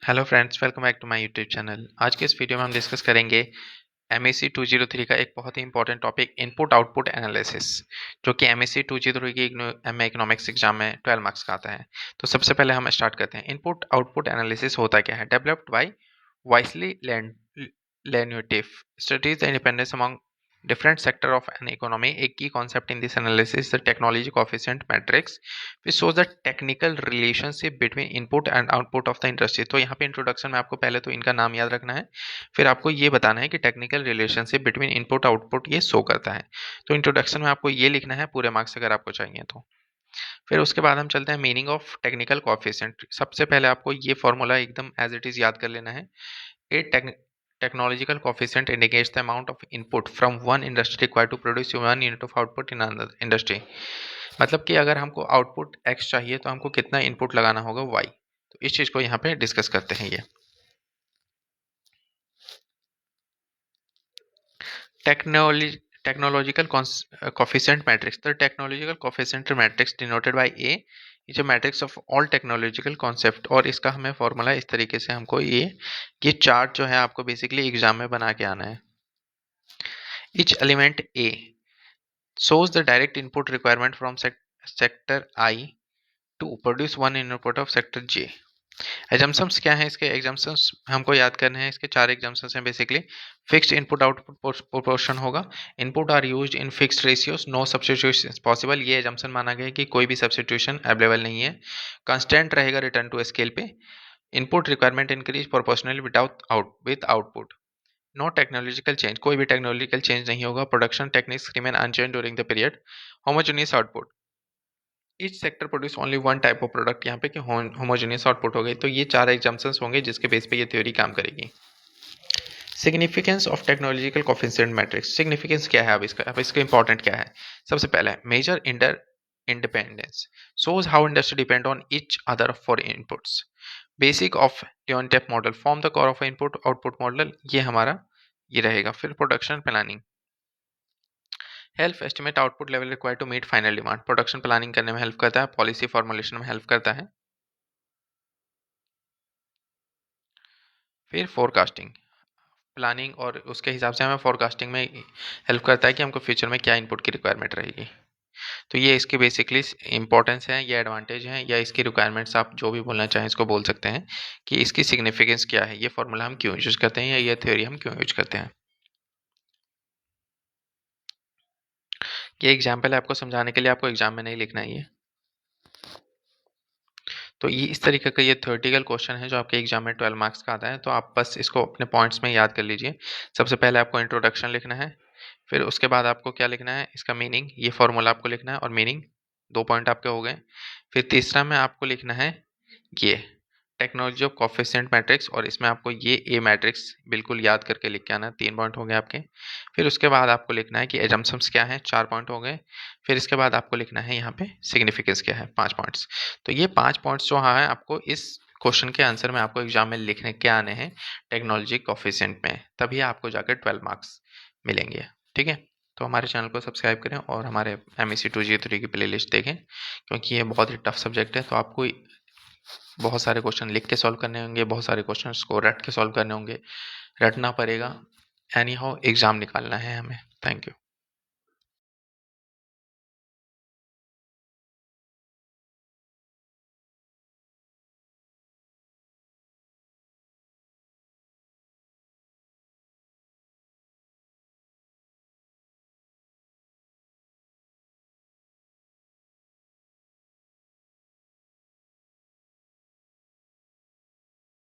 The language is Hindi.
Hello friends, welcome back to my YouTube channel. आज के इस वीडियो में हम डिस्कस करेंगे एमएससी 203 का एक बहुत ही important topic input output analysis, जो कि एमएससी 203 की एमए इकोनॉमिक्स एग्जाम में 12 मार्क्स का आता है। तो सबसे पहले हम स्टार्ट करते हैं। इनपुट आउटपुट एनालिसिस होता क्या है? Developed by wisely Leontief studies the independence among different sector of an economy. A key concept in this analysis is the technology coefficient matrix, which shows the technical relationship between input and output of the industry. तो यहाँ पे इंट्रोडक्शन में आपको पहले तो इनका नाम याद रखना है, फिर आपको ये बताना है कि technical relationship between input output ये शो करता है। तो इंट्रोडक्शन में आपको ये लिखना है, पूरे मार्क्स अगर आपको चाहिए तो। फिर उसके बाद हम चलते हैं मीनिंग ऑफ टेक्निकल कोएफिशिएंट। सबसे पहले आपको ये फॉर्मूला एकदम एज इट इज याद कर लेना है। A technological coefficient indicates the amount of input from one industry required to produce one unit of output in another industry. मतलब कि अगर हमको आउटपुट x चाहिए तो हमको कितना इनपुट लगाना होगा y। तो इस चीज को यहाँ पे डिस्कस करते हैं। ये technological coefficient matrix. The technological coefficient matrix denoted by A is a matrix of all technological concept। और इसका हमें फॉर्मूला इस तरीके से हमको ये चार्ट जो है आपको बेसिकली एग्जाम में बना के आना है। Each element A shows the direct input requirement from sector I to produce one input of sector J। Assumptions क्या है इसके? एग्जाम्पशंस हमको याद करने हैं। इसके चार एग्जाम्पशंस हैं basically. Fixed input output proportion होगा। Input are used in fixed ratios, no substitution possible. ये एजम्पशन माना गया है कि कोई भी सब्स्टिट्यूशन अवेलेबल नहीं है। कांस्टेंट रहेगा रिटर्न टू स्केल पे। Input requirement increase proportionally with output. No technological change, कोई भी टेक्नोलॉजिकल चेंज नहीं होगा। Production techniques remain unchange during the period. Homogeneous output, each sector produce only one type of product. यहाँ पे कि होमोजेनियस आउटपुट हो गई। तो ये चार एग्जाम्पशंस होंगे जिसके बेस पे ये थ्योरी काम करेगी। Significance of technological coefficient matrix. Significance क्या है? अब इसका इंपॉर्टेंट क्या है? सबसे पहले major independence, shows how industry depend on each other for inputs। Basic of Leontief model, form the core of input output model, ये हमारा ये रहेगा। फिर production planning, help estimate output level required to meet final demand. Production planning करने में हेल्प करता है, पॉलिसी फॉर्मुलेशन में हेल्प करता है। फिर फोरकास्टिंग, प्लानिंग और उसके हिसाब से हमें फोरकास्टिंग में हेल्प करता है कि हमको फ्यूचर में क्या इनपुट की रिक्वायरमेंट रहेगी। तो ये इसके बेसिकली इंपॉर्टेंस है, ये एडवांटेज है, या इसकी रिक्वायरमेंट्स आप जो भी बोलना चाहें इसको बोल सकते हैं कि इसकी सिग्निफिकेंस क्या है, ये फॉर्मूला हम क्यों यूज करते हैं, या ये थ्योरी हम क्यों यूज करते हैं। ये एग्जाम्पल है आपको समझाने के लिए, आपको एग्जाम में नहीं लिखना है ये। तो ये इस तरीके का ये थ्योरेटिकल क्वेश्चन है जो आपके एग्जाम में 12 मार्क्स का आता है। तो आप बस इसको अपने पॉइंट्स में याद कर लीजिए। सबसे पहले आपको इंट्रोडक्शन लिखना है, फिर उसके बाद आपको क्या लिखना है? इसका मीनिंग, ये फॉर्मूला आपको लिखना है और मीनिंग, 2 पॉइंट आपके हो गए। फिर तीसरा में आपको लिखना है ये टेक्नोलॉजी ऑफ कोएफिशिएंट मैट्रिक्स, और इसमें आपको ये ए मैट्रिक्स बिल्कुल याद करके लिख के आना। 3 पॉइंट हो गए आपके। फिर उसके बाद आपको लिखना है कि एजम्पशंस क्या है, 4 पॉइंट हो गए। फिर इसके बाद आपको लिखना है यहाँ पे सिग्निफिकेंस क्या है, 5 पॉइंट्स। तो ये 5 पॉइंट्स जो है आपको इस क्वेश्चन के आंसर में आपको एग्जाम में लिखने के आने हैं टेक्नोलॉजी कोएफिशिएंट में, तभी आपको जाकर 12 मार्क्स मिलेंगे। ठीक है, तो हमारे चैनल को सब्सक्राइब करें और हमारे एमएससी 203 की प्ले लिस्ट देखें, क्योंकि ये बहुत ही टफ सब्जेक्ट है। तो आपको बहुत सारे क्वेश्चन लिख के सॉल्व करने होंगे, बहुत सारे क्वेश्चंस को रट के सॉल्व करने होंगे, रटना पड़ेगा। एनी हाउ एग्जाम निकालना है हमें। Thank you.